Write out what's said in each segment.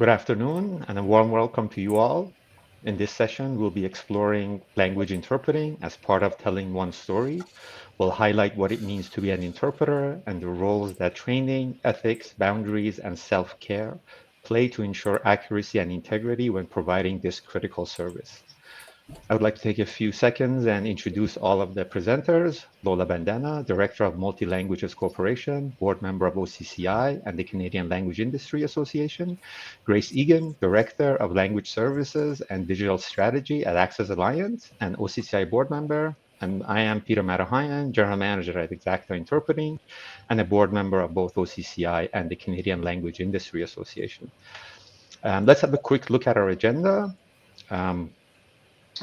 Good afternoon and a warm welcome to you all. In this session, we'll be exploring language interpreting as part of telling one story. We'll highlight what it means to be an interpreter and the roles that training, ethics, boundaries, and self-care play to ensure accuracy and integrity when providing this critical service. I would like to take a few seconds and introduce all of the presenters. Lola Bandana, Director of Multi-Languages Corporation, Board Member of OCCI and the Canadian Language Industry Association. Grace Egan, Director of Language Services and Digital Strategy at Access Alliance and OCCI Board Member. And I am Peter Matahayan, General Manager at Exacta Interpreting and a Board Member of both OCCI and the Canadian Language Industry Association. Let's have a quick look at our agenda.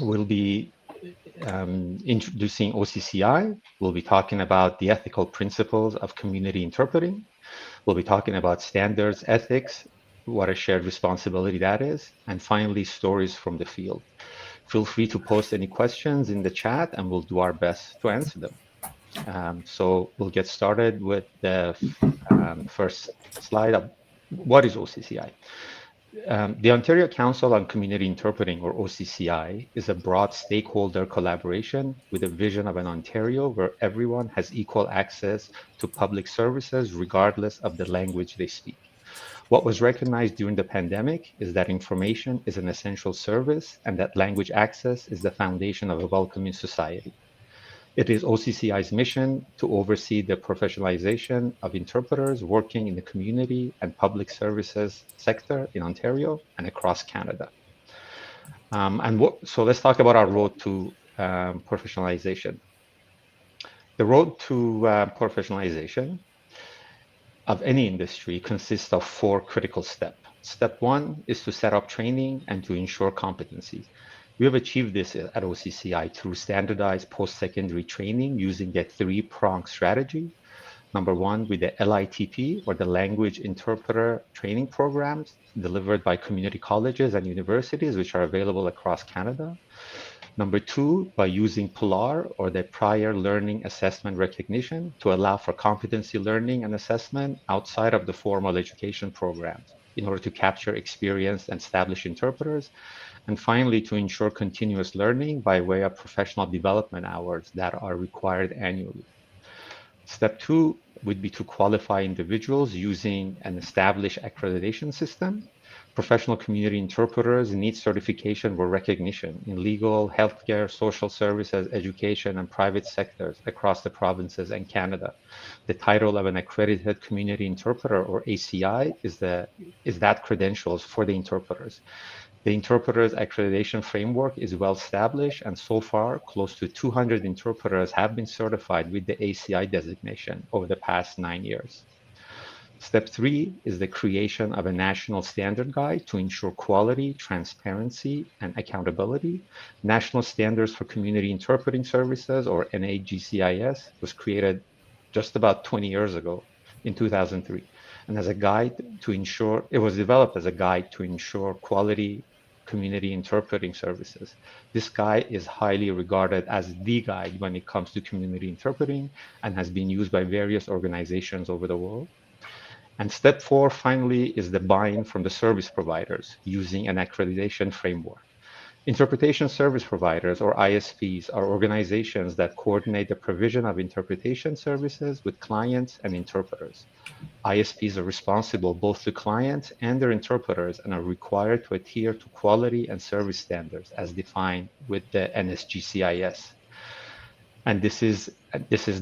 We'll be introducing OCCI. We'll be talking about the ethical principles of community interpreting. We'll be talking about standards, ethics, what a shared responsibility that is, and finally, stories from the field. Feel free to post any questions in the chat and we'll do our best to answer them. So we'll get started with the first slide of what is OCCI. The Ontario Council on Community Interpreting, or OCCI, is a broad stakeholder collaboration with a vision of an Ontario where everyone has equal access to public services regardless of the language they speak. What was recognized during the pandemic is that information is an essential service and that language access is the foundation of a welcoming society. It is OCCI's mission to oversee the professionalization of interpreters working in the community and public services sector in Ontario and across Canada. So let's talk about our road to professionalization. The road to professionalization of any industry consists of 4 critical steps. Step 1 is to set up training and to ensure competency. We have achieved this at OCCI through standardized post-secondary training using a 3-pronged strategy. Number 1, with the LITP, or the Language Interpreter Training Programs, delivered by community colleges and universities, which are available across Canada. Number 2, by using PLAR, or the Prior Learning Assessment Recognition, to allow for competency learning and assessment outside of the formal education programs in order to capture experienced and established interpreters. And finally, to ensure continuous learning by way of professional development hours that are required annually. Step 2 would be to qualify individuals using an established accreditation system. Professional community interpreters need certification or recognition in legal, healthcare, social services, education, and private sectors across the provinces and Canada. The title of an accredited community interpreter, or ACI, is that credentials for the interpreters. The interpreters accreditation framework is well established, and so far, close to 200 interpreters have been certified with the ACI designation over the past 9 years. Step 3 is the creation of a national standard guide to ensure quality, transparency, and accountability. National Standards for Community Interpreting Services, or NAGCIS, was created just about 20 years ago in 2003. And as a guide to ensure, it was developed as a guide to ensure quality community interpreting services. This guide is highly regarded as the guide when it comes to community interpreting and has been used by various organizations over the world. And step 4, finally, is the buy-in from the service providers using an accreditation framework. Interpretation service providers, or ISPs, are organizations that coordinate the provision of interpretation services with clients and interpreters. ISPs are responsible both to clients and their interpreters and are required to adhere to quality and service standards as defined with the NSGCIS. And this is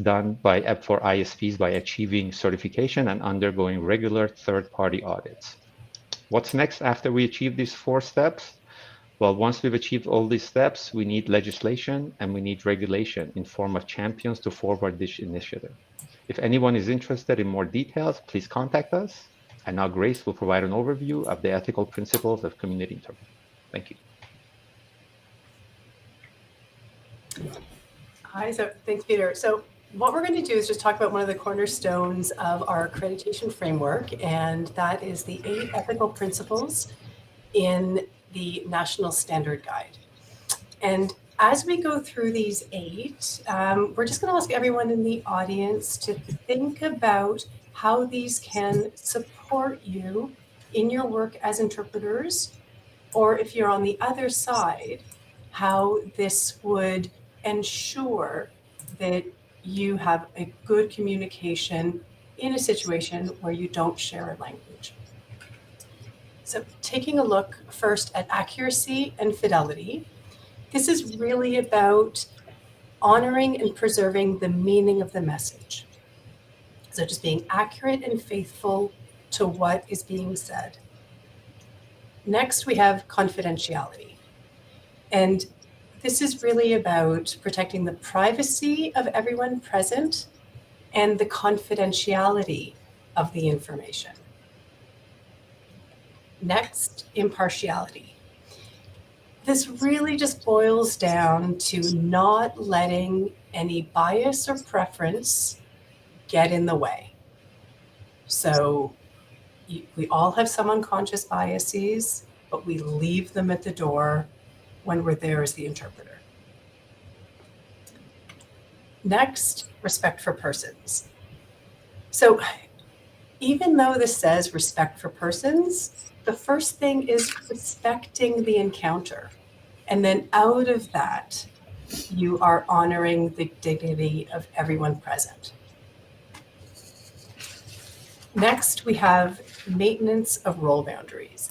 done for ISPs by achieving certification and undergoing regular third-party audits. What's next after we achieve these 4 steps? Well, once we've achieved all these steps, we need legislation and we need regulation in form of champions to forward this initiative. If anyone is interested in more details, please contact us. And now Grace will provide an overview of the ethical principles of community interpreting. Thank you. Hi, so thanks, Peter. So what we're going to do is just talk about one of the cornerstones of our accreditation framework, and that is the 8 ethical principles in the National Standard Guide. And as we go through these 8, we're just going to ask everyone in the audience to think about how these can support you in your work as interpreters, or if you're on the other side, how this would ensure that you have a good communication in a situation where you don't share a language. So taking a look first at accuracy and fidelity, this is really about honoring and preserving the meaning of the message. So just being accurate and faithful to what is being said. Next, we have confidentiality. And this is really about protecting the privacy of everyone present and the confidentiality of the information. Next, impartiality. This really just boils down to not letting any bias or preference get in the way. So we all have some unconscious biases, but we leave them at the door when we're there as the interpreter. Next, respect for persons. So even though this says respect for persons, the first thing is respecting the encounter. And then out of that, you are honoring the dignity of everyone present. Next, we have maintenance of role boundaries.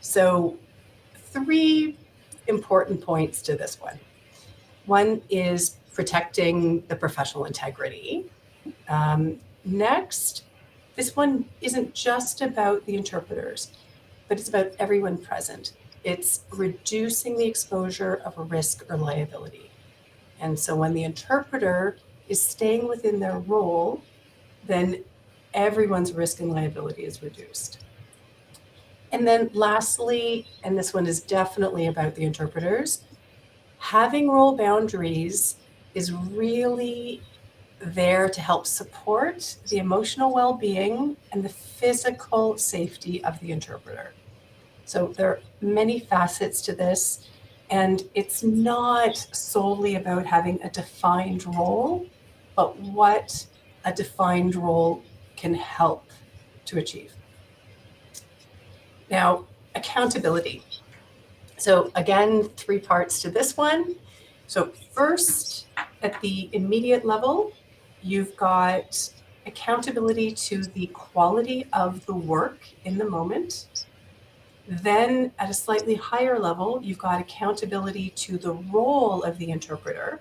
So 3 important points to this one. One is protecting the professional integrity. Next, this one isn't just about the interpreters, but it's about everyone present. It's reducing the exposure of a risk or liability. And so when the interpreter is staying within their role, then everyone's risk and liability is reduced. And then lastly, and this one is definitely about the interpreters, having role boundaries is really there to help support the emotional well-being and the physical safety of the interpreter. So there are many facets to this, and it's not solely about having a defined role, but what a defined role can help to achieve. Now, accountability. So again, 3 parts to this one. So first, at the immediate level, you've got accountability to the quality of the work in the moment. Then at a slightly higher level, you've got accountability to the role of the interpreter.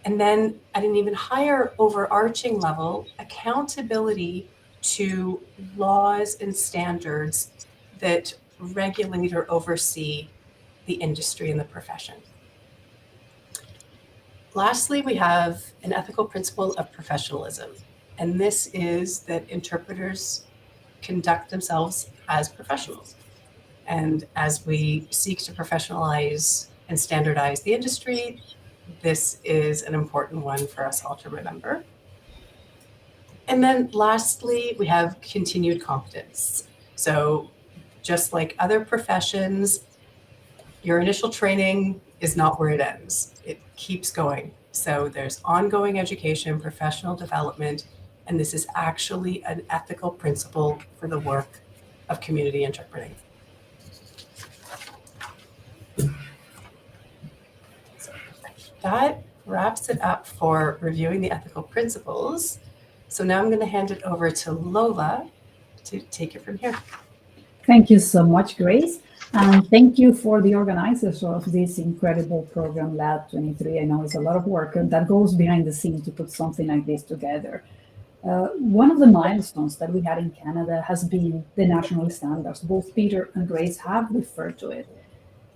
And then at an even higher overarching level, accountability to laws and standards that regulate or oversee the industry and the profession. Lastly, we have an ethical principle of professionalism. And this is that interpreters conduct themselves as professionals. And as we seek to professionalize and standardize the industry, this is an important one for us all to remember. And then lastly, we have continued competence. So just like other professions, your initial training is not where it ends. It keeps going. So there's ongoing education, professional development, and this is actually an ethical principle for the work of community interpreting. So that wraps it up for reviewing the ethical principles. So now I'm going to hand it over to Lola to take it from here. Thank you so much, Grace. And thank you for the organizers of this incredible program, LAD23. I know it's a lot of work that goes behind the scenes to put something like this together. One of the milestones that we had in Canada has been the national standards. Both Peter and Grace have referred to it.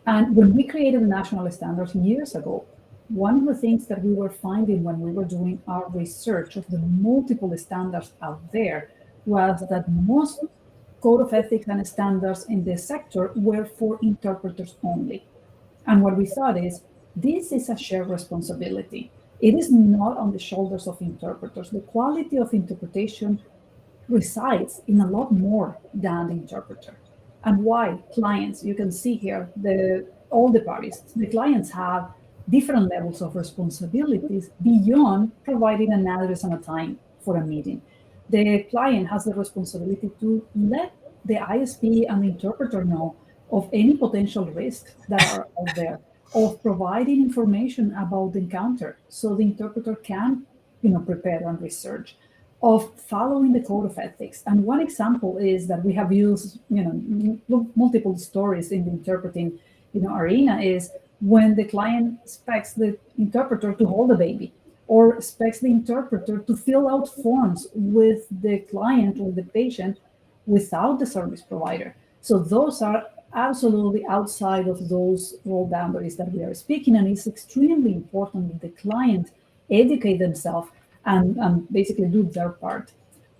And when we created the national standards years ago, one of the things that we were finding when we were doing our research of the multiple standards out there was that most code of ethics and standards in this sector were for interpreters only. And what we thought is, this is a shared responsibility. It is not on the shoulders of interpreters. The quality of interpretation resides in a lot more than the interpreter. And why? Clients, you can see here, all the parties, the clients have different levels of responsibilities beyond providing an address and a time for a meeting. The client has the responsibility to let the ISP and the interpreter know of any potential risks that are out there, of providing information about the encounter so the interpreter can prepare and research, of following the code of ethics. And one example is that we have used multiple stories in the interpreting arena is when the client expects the interpreter to hold the baby, or expects the interpreter to fill out forms with the client or the patient without the service provider. So those are absolutely outside of those role boundaries that we are speaking, and it's extremely important that the client educate themselves and basically do their part.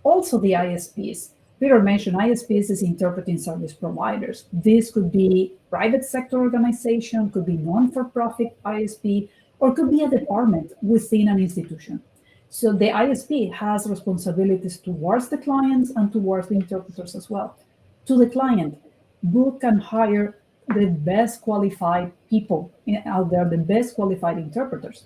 Also, the ISPs. Peter mentioned ISPs is interpreting service providers. This could be private sector organization, could be non-for-profit ISP, or could be a department within an institution. So the ISP has responsibilities towards the clients and towards the interpreters as well. To the client, book and hire the best qualified people out there, the best qualified interpreters.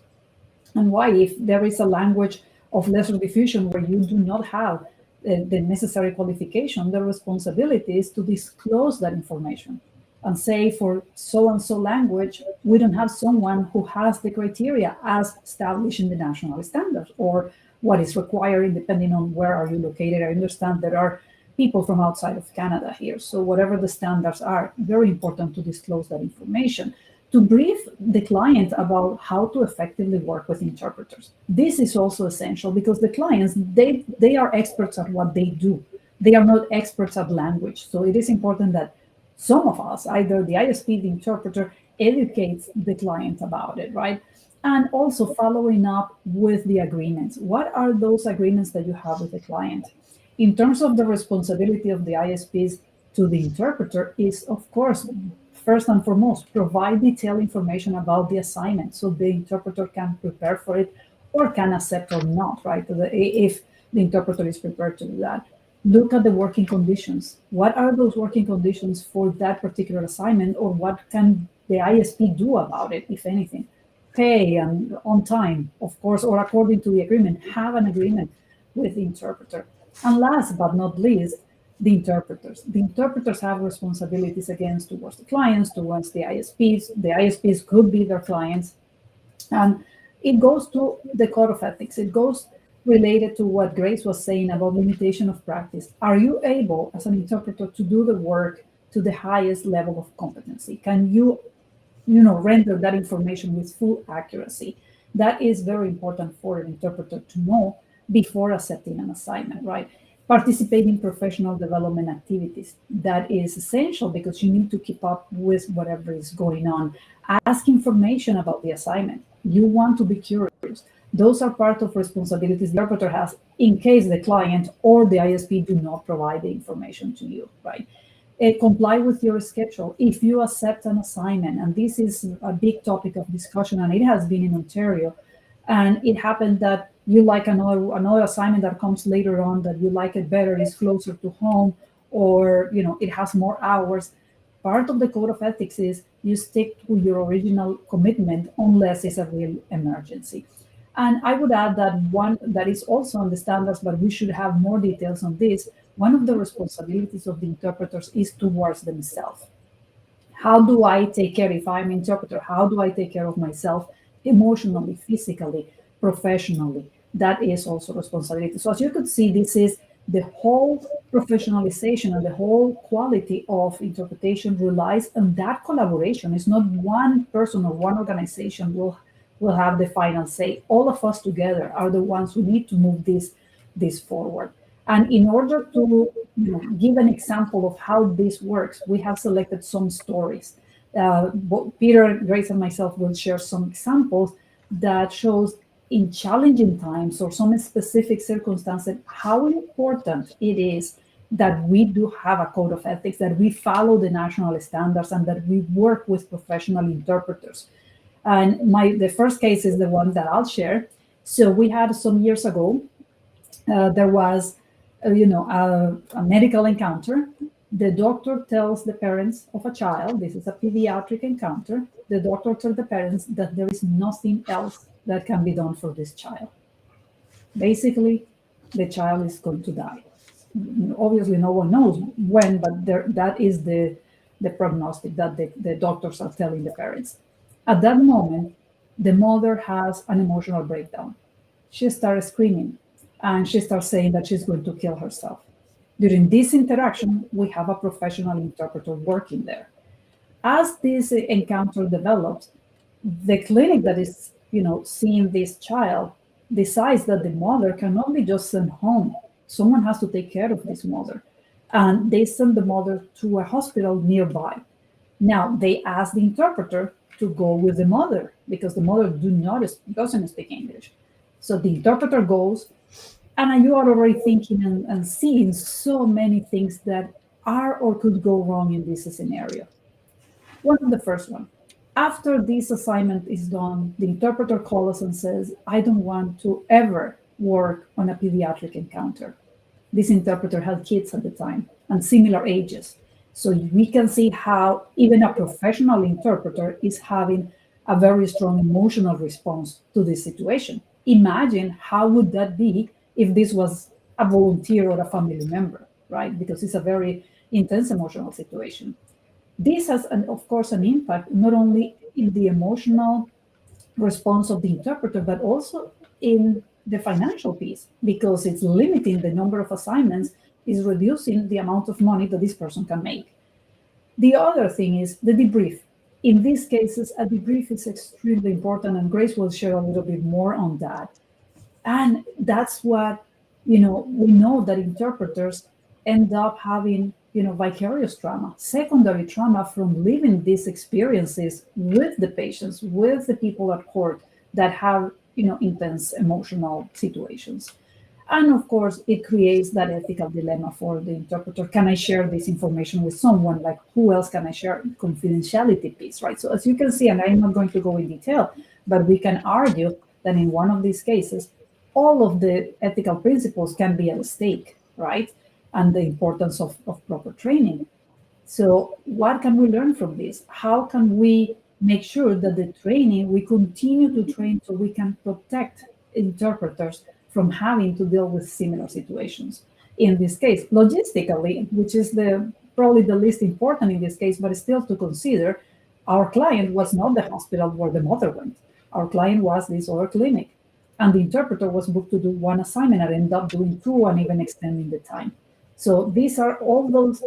And why? If there is a language of lesser diffusion where you do not have the necessary qualification, the responsibility is to disclose that information and say, for so-and-so language, we don't have someone who has the criteria as established in the national standards, or what is required depending on where are you located. I understand there are people from outside of Canada here, so whatever the standards are, very important to disclose that information. To brief the client about how to effectively work with interpreters. This is also essential because the clients, they are experts at what they do. They are not experts at language. So it is important that some of us, either the ISP, the interpreter, educates the client about it, right? And also following up with the agreements. What are those agreements that you have with the client? In terms of the responsibility of the ISPs to the interpreter is, of course, first and foremost, provide detailed information about the assignment so the interpreter can prepare for it or can accept or not, right? If the interpreter is prepared to do that. Look at the working conditions. What are those working conditions for that particular assignment, or what can the ISP do about it, if anything? Pay and on time, of course, or according to the agreement, have an agreement with the interpreter. And last but not least, the interpreters. The interpreters have responsibilities towards the clients, towards the ISPs. The ISPs could be their clients. And it goes to the code of ethics. It goes related to what Grace was saying about limitation of practice. Are you able, as an interpreter, to do the work to the highest level of competency? Can you, render that information with full accuracy? That is very important for an interpreter to know before accepting an assignment, right? Participate in professional development activities. That is essential because you need to keep up with whatever is going on. Ask information about the assignment. You want to be curious. Those are part of responsibilities the interpreter has in case the client or the ISP do not provide the information to you, right? Comply with your schedule. If you accept an assignment, and this is a big topic of discussion, and it has been in Ontario, and it happened that you like another assignment that comes later on that you like it better, is closer to home, or it has more hours. Part of the code of ethics is you stick to your original commitment unless it's a real emergency. And I would add that one that is also on the standards, but we should have more details on this. One of the responsibilities of the interpreters is towards themselves. How do I take care, if I'm an interpreter, how do I take care of myself emotionally, physically, professionally? That is also responsibility. So as you could see, this is the whole professionalization and the whole quality of interpretation relies on that collaboration. It's not one person or one organization will have the final say. All of us together are the ones who need to move this forward. And in order to give an example of how this works, we have selected some stories. Peter, Grace, and myself will share some examples that shows in challenging times or some specific circumstances how important it is that we do have a code of ethics, that we follow the national standards, and that we work with professional interpreters. And the first case is the one that I'll share. So we had some years ago, there was a medical encounter. The doctor tells the parents of a child, this is a pediatric encounter, the doctor tells the parents that there is nothing else that can be done for this child. Basically, the child is going to die. Obviously, no one knows when, but that is the prognostic that the doctors are telling the parents. At that moment, the mother has an emotional breakdown. She starts screaming and she starts saying that she's going to kill herself. During this interaction, we have a professional interpreter working there. As this encounter develops, the clinic that is, seeing this child decides that the mother cannot be just sent home. Someone has to take care of this mother. And they send the mother to a hospital nearby. Now they ask the interpreter to go with the mother because the mother doesn't speak English. So the interpreter goes, and you are already thinking and seeing so many things that are or could go wrong in this scenario. One of the first one. After this assignment is done, the interpreter calls us and says, I don't want to ever work on a pediatric encounter. This interpreter had kids at the time and similar ages. So we can see how even a professional interpreter is having a very strong emotional response to this situation. Imagine how would that be if this was a volunteer or a family member, right? Because it's a very intense emotional situation. This has, of course, an impact not only in the emotional response of the interpreter, but also in the financial piece, because it's limiting the number of assignments, is reducing the amount of money that this person can make. The other thing is the debrief. In these cases, a debrief is extremely important, and Grace will share a little bit more on that. And that's what, we know that interpreters end up having, vicarious trauma, secondary trauma from living these experiences with the patients, with the people at court that have, intense emotional situations. And of course, it creates that ethical dilemma for the interpreter. Can I share this information with someone? Like, who else can I share? Confidentiality piece, right? So as you can see, and I'm not going to go in detail, but we can argue that in one of these cases, all of the ethical principles can be at stake, right? And the importance of proper training. So what can we learn from this? How can we make sure that the training, we continue to train so we can protect interpreters from having to deal with similar situations? In this case, logistically, which is probably the least important in this case, but still to consider, our client was not the hospital where the mother went. Our client was this other clinic. And the interpreter was booked to do one assignment and ended up doing two and even extending the time. So these are all those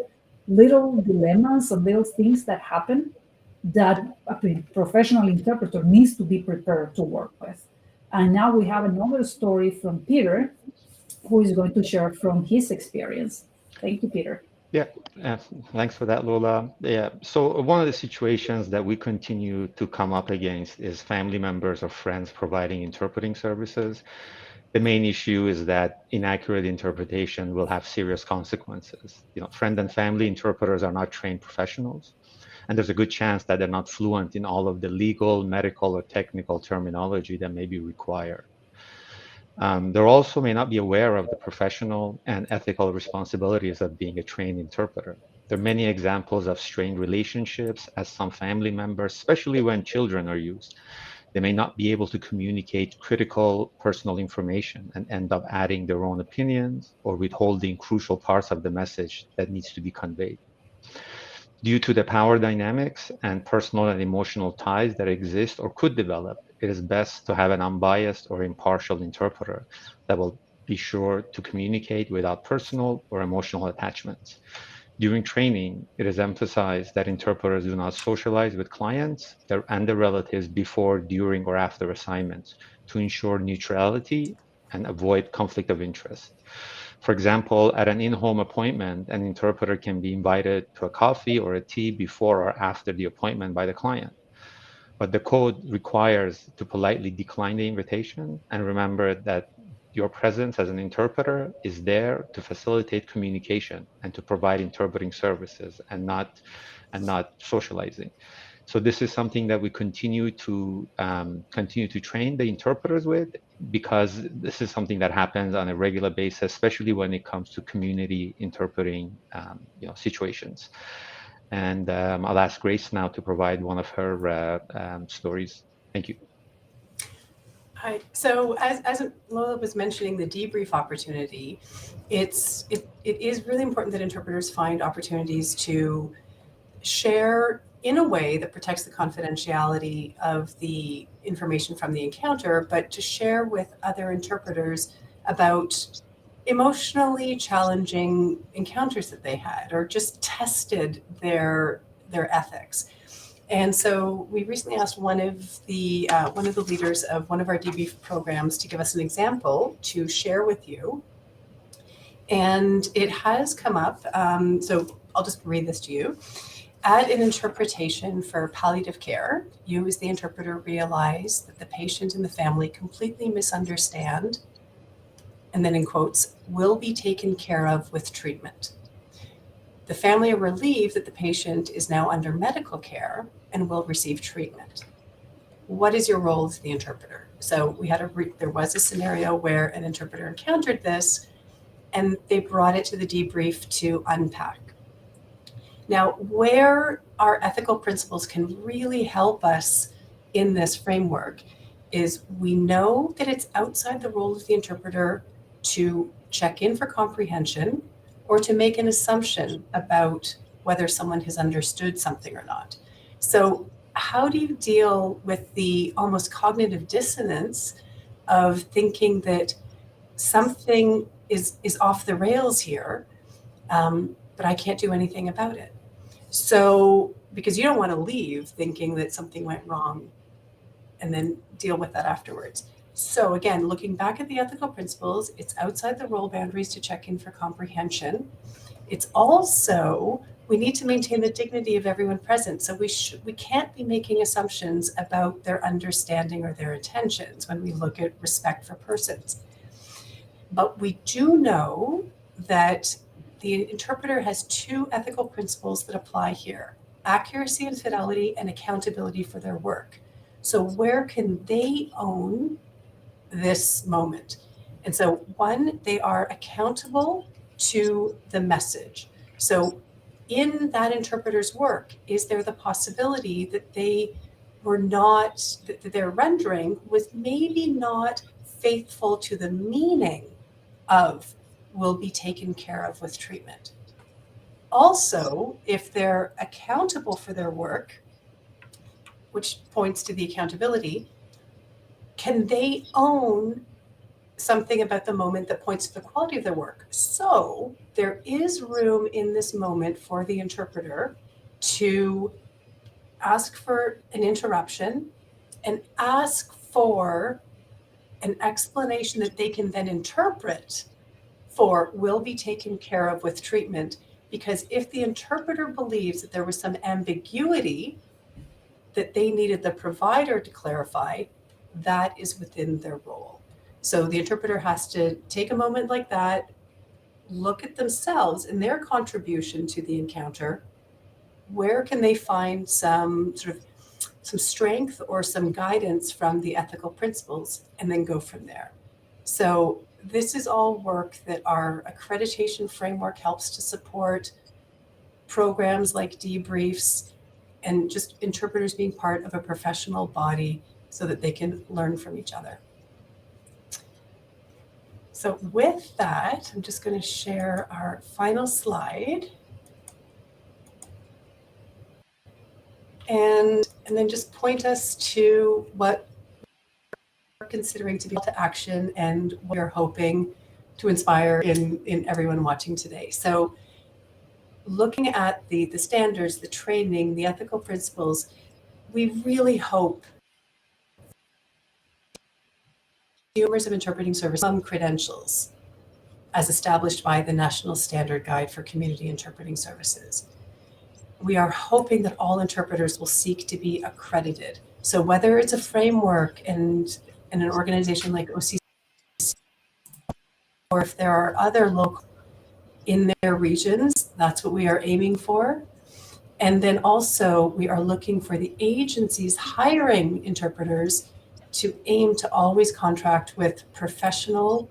little dilemmas and those things that happen that a professional interpreter needs to be prepared to work with. And now we have another story from Peter, who is going to share from his experience. Thank you, Peter. Yeah, thanks for that, Lola. Yeah, so one of the situations that we continue to come up against is family members or friends providing interpreting services. The main issue is that inaccurate interpretation will have serious consequences. Friend and family interpreters are not trained professionals, and there's a good chance that they're not fluent in all of the legal, medical, or technical terminology that may be required. They also may not be aware of the professional and ethical responsibilities of being a trained interpreter. There are many examples of strained relationships as some family members, especially when children are used, they may not be able to communicate critical personal information and end up adding their own opinions or withholding crucial parts of the message that needs to be conveyed. Due to the power dynamics and personal and emotional ties that exist or could develop, it is best to have an unbiased or impartial interpreter that will be sure to communicate without personal or emotional attachments. During training, it is emphasized that interpreters do not socialize with clients and their relatives before, during, or after assignments to ensure neutrality and avoid conflict of interest. For example, at an in-home appointment, an interpreter can be invited to a coffee or a tea before or after the appointment by the client. But the code requires to politely decline the invitation and remember that your presence as an interpreter is there to facilitate communication and to provide interpreting services and not socializing. So this is something that we continue to train the interpreters with, because this is something that happens on a regular basis, especially when it comes to community interpreting situations. And I'll ask Grace now to provide one of her stories. Thank you. Hi. So as Lola was mentioning the debrief opportunity, it is really important that interpreters find opportunities to share in a way that protects the confidentiality of the information from the encounter, but to share with other interpreters about emotionally challenging encounters that they had or just tested their ethics. And so we recently asked one of the leaders of one of our debrief programs to give us an example to share with you. And it has come up, so I'll just read this to you. At an interpretation for palliative care, you as the interpreter realize that the patient and the family completely misunderstand, and then in quotes, will be taken care of with treatment. The family are relieved that the patient is now under medical care and will receive treatment. What is your role as the interpreter? So we had there was a scenario where an interpreter encountered this and they brought it to the debrief to unpack. Now, where our ethical principles can really help us in this framework is we know that it's outside the role of the interpreter to check in for comprehension or to make an assumption about whether someone has understood something or not. So how do you deal with the almost cognitive dissonance of thinking that something is off the rails here, but I can't do anything about it? So, because you don't want to leave thinking that something went wrong and then deal with that afterwards. So again, looking back at the ethical principles, it's outside the role boundaries to check in for comprehension. It's also, we need to maintain the dignity of everyone present. So we can't be making assumptions about their understanding or their intentions when we look at respect for persons. But we do know that the interpreter has two ethical principles that apply here: accuracy and fidelity, and accountability for their work. So where can they own this moment? And so one, they are accountable to the message. So in that interpreter's work, is there the possibility that they were not, that their rendering was maybe not faithful to the meaning of will be taken care of with treatment? Also, if they're accountable for their work, which points to the accountability, can they own something about the moment that points to the quality of their work? So there is room in this moment for the interpreter to ask for an interruption and ask for an explanation that they can then interpret for will be taken care of with treatment. Because if the interpreter believes that there was some ambiguity that they needed the provider to clarify, that is within their role. So the interpreter has to take a moment like that, look at themselves and their contribution to the encounter. Where can they find some strength or some guidance from the ethical principles, and then go from there? So this is all work that our accreditation framework helps to support, programs like debriefs, and just interpreters being part of a professional body so that they can learn from each other. So with that, I'm just going to share our final slide. And then just point us to what we're considering to be to action and what we're hoping to inspire in everyone watching today. So looking at the standards, the training, the ethical principles, we really hope consumers of interpreting service some credentials as established by the National Standard Guide for Community Interpreting Services. We are hoping that all interpreters will seek to be accredited. So whether it's a framework and an organization like OCC, or if there are other local in their regions, that's what we are aiming for. And then also we are looking for the agencies hiring interpreters to aim to always contract with professional,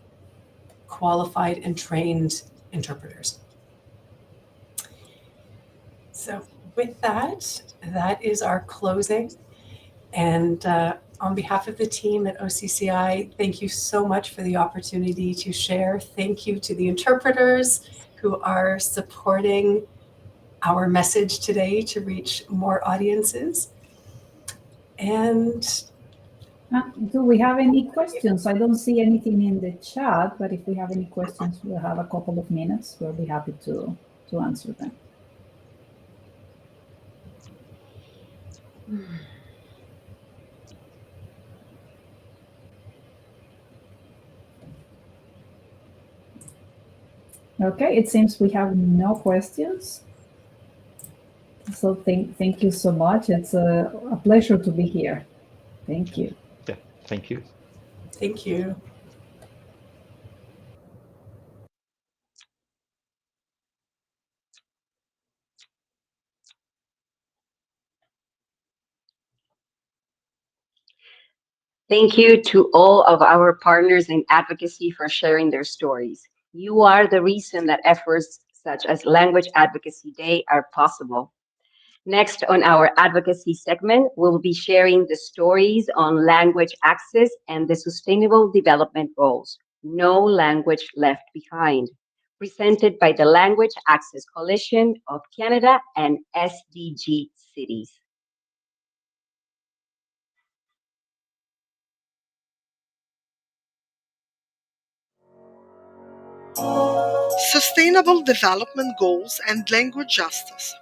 qualified, and trained interpreters. So with that, that is our closing. And On behalf of the team at OCCI, thank you so much for the opportunity to share. Thank you to the interpreters who are supporting our message today to reach more audiences. And do we have any questions? I don't see anything in the chat, but if we have any questions, we'll have a couple of minutes. We'll be happy to answer them. Okay, it seems we have no questions. So thank you so much. It's a pleasure to be here. Thank you. Yeah, thank you. thank you. Thank you to all of our partners in advocacy for sharing their stories. You are the reason that efforts such as Language Advocacy Day are possible. Next on our advocacy segment, we'll be sharing the stories on language access and the Sustainable Development Goals, No Language Left Behind, presented by the Language Access Coalition of Canada and SDG Cities. Sustainable Development Goals and Language Justice.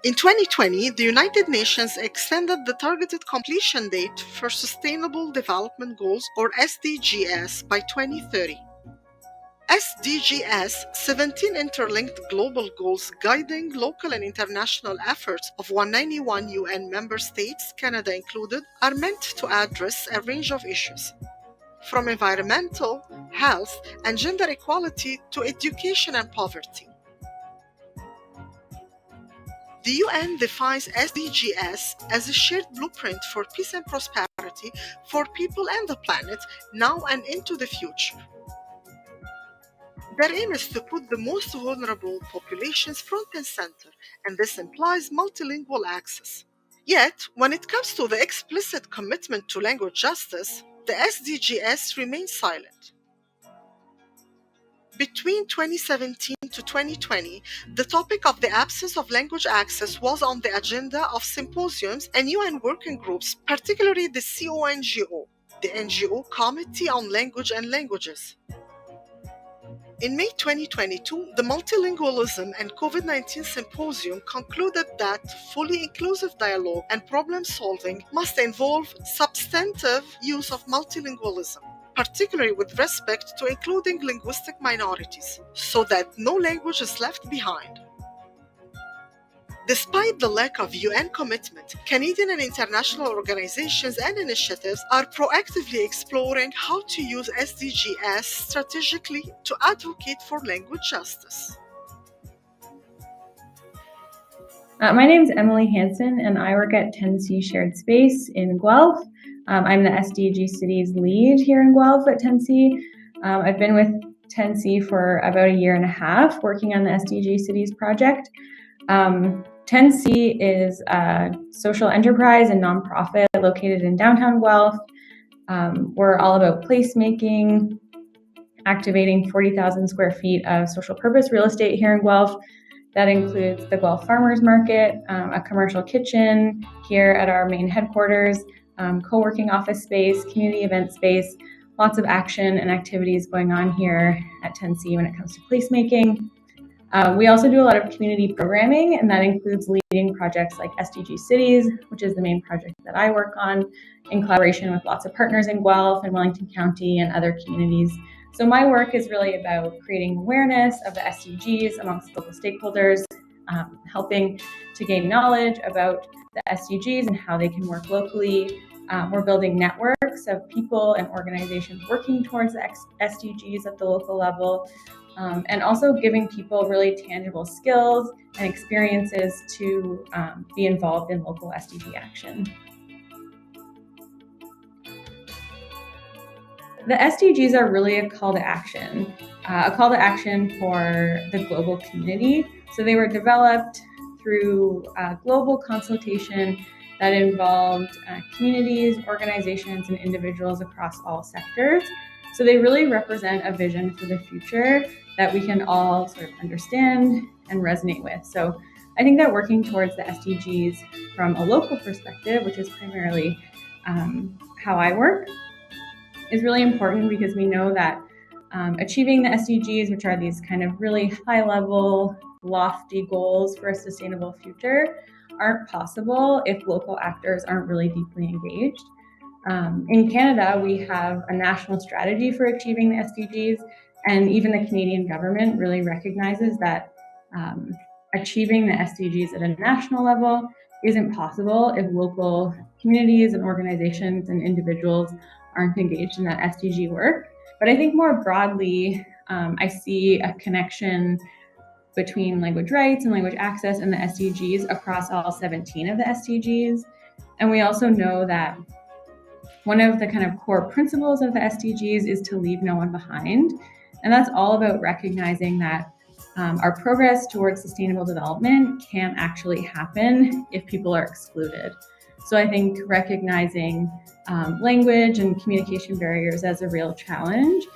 In 2020, the United Nations extended the targeted completion date for Sustainable Development Goals, or SDGs, by 2030. SDGs, 17 interlinked global goals guiding local and international efforts of 191 UN member states, Canada included, are meant to address a range of issues, from environmental, health, and gender equality to education and poverty. The UN defines SDGs as a shared blueprint for peace and prosperity for people and the planet now and into the future. Their aim is to put the most vulnerable populations front and center, and this implies multilingual access. Yet, when it comes to the explicit commitment to language justice, the SDGs remain silent. Between 2017 to 2020, the topic of the absence of language access was on the agenda of symposiums and UN working groups, particularly the CONGO, the NGO Committee on Language and Languages. In May 2022, the Multilingualism and COVID-19 Symposium concluded that fully inclusive dialogue and problem solving must involve substantive use of multilingualism, particularly with respect to including linguistic minorities, so that no language is left behind. Despite the lack of UN commitment, Canadian and international organizations and initiatives are proactively exploring how to use SDGs strategically to advocate for language justice. My name is Emily Hansen, and I work at 10C Shared Space in Guelph. I'm the SDG Cities lead here in Guelph at 10C. I've been with 10C for about a year and a half working on the SDG Cities project. 10C is a social enterprise and nonprofit located in downtown Guelph. We're all about placemaking, activating 40,000 square feet of social purpose real estate here in Guelph. That includes the Guelph Farmers Market, a commercial kitchen here at our main headquarters, co-working office space, community event space, lots of action and activities going on here at 10C when it comes to placemaking. We also do a lot of community programming, and that includes leading projects like SDG Cities, which is the main project that I work on, in collaboration with lots of partners in Guelph and Wellington County and other communities. So my work is really about creating awareness of the SDGs amongst local stakeholders, helping to gain knowledge about the SDGs and how they can work locally. We're building networks of people and organizations working towards the SDGs at the local level, and also giving people really tangible skills and experiences to be involved in local SDG action. The SDGs are really a call to action for the global community. So they were developed through global consultation that involved communities, organizations, and individuals across all sectors. So they really represent a vision for the future that we can all sort of understand and resonate with. So I think that working towards the SDGs from a local perspective, which is primarily how I work, is really important because we know that achieving the SDGs, which are these kind of really high-level, lofty goals for a sustainable future, aren't possible if local actors aren't really deeply engaged. In Canada, we have a national strategy for achieving the SDGs, and even the Canadian government really recognizes that achieving the SDGs at a national level isn't possible if local communities and organizations and individuals aren't engaged in that SDG work. But I think more broadly, I see a connection between language rights and language access and the SDGs across all 17 of the SDGs. And we also know that one of the kind of core principles of the SDGs is to leave no one behind. And that's all about recognizing that our progress towards sustainable development can't actually happen if people are excluded. So I think recognizing language and communication barriers as a real challenge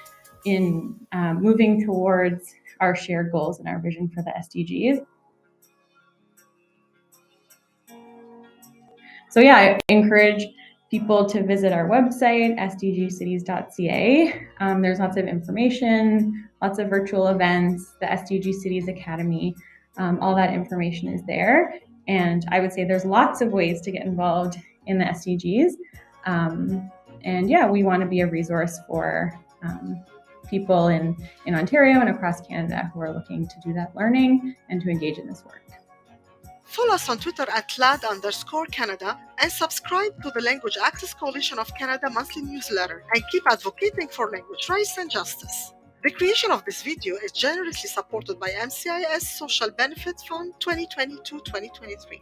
in moving towards our shared goals and our vision for the SDGs. So yeah, I encourage people to visit our website, sdgcities.ca. There's lots of information, lots of virtual events, the SDG Cities Academy, all that information is there. And I would say there's lots of ways to get involved in the SDGs. And yeah, we want to be a resource for people in Ontario and across Canada who are looking to do that learning and to engage in this work. Follow us on Twitter at LAD_Canada and subscribe to the Language Access Coalition of Canada monthly newsletter and keep advocating for language rights and justice. The creation of this video is generously supported by MCIS Social Benefit Fund 2022-2023.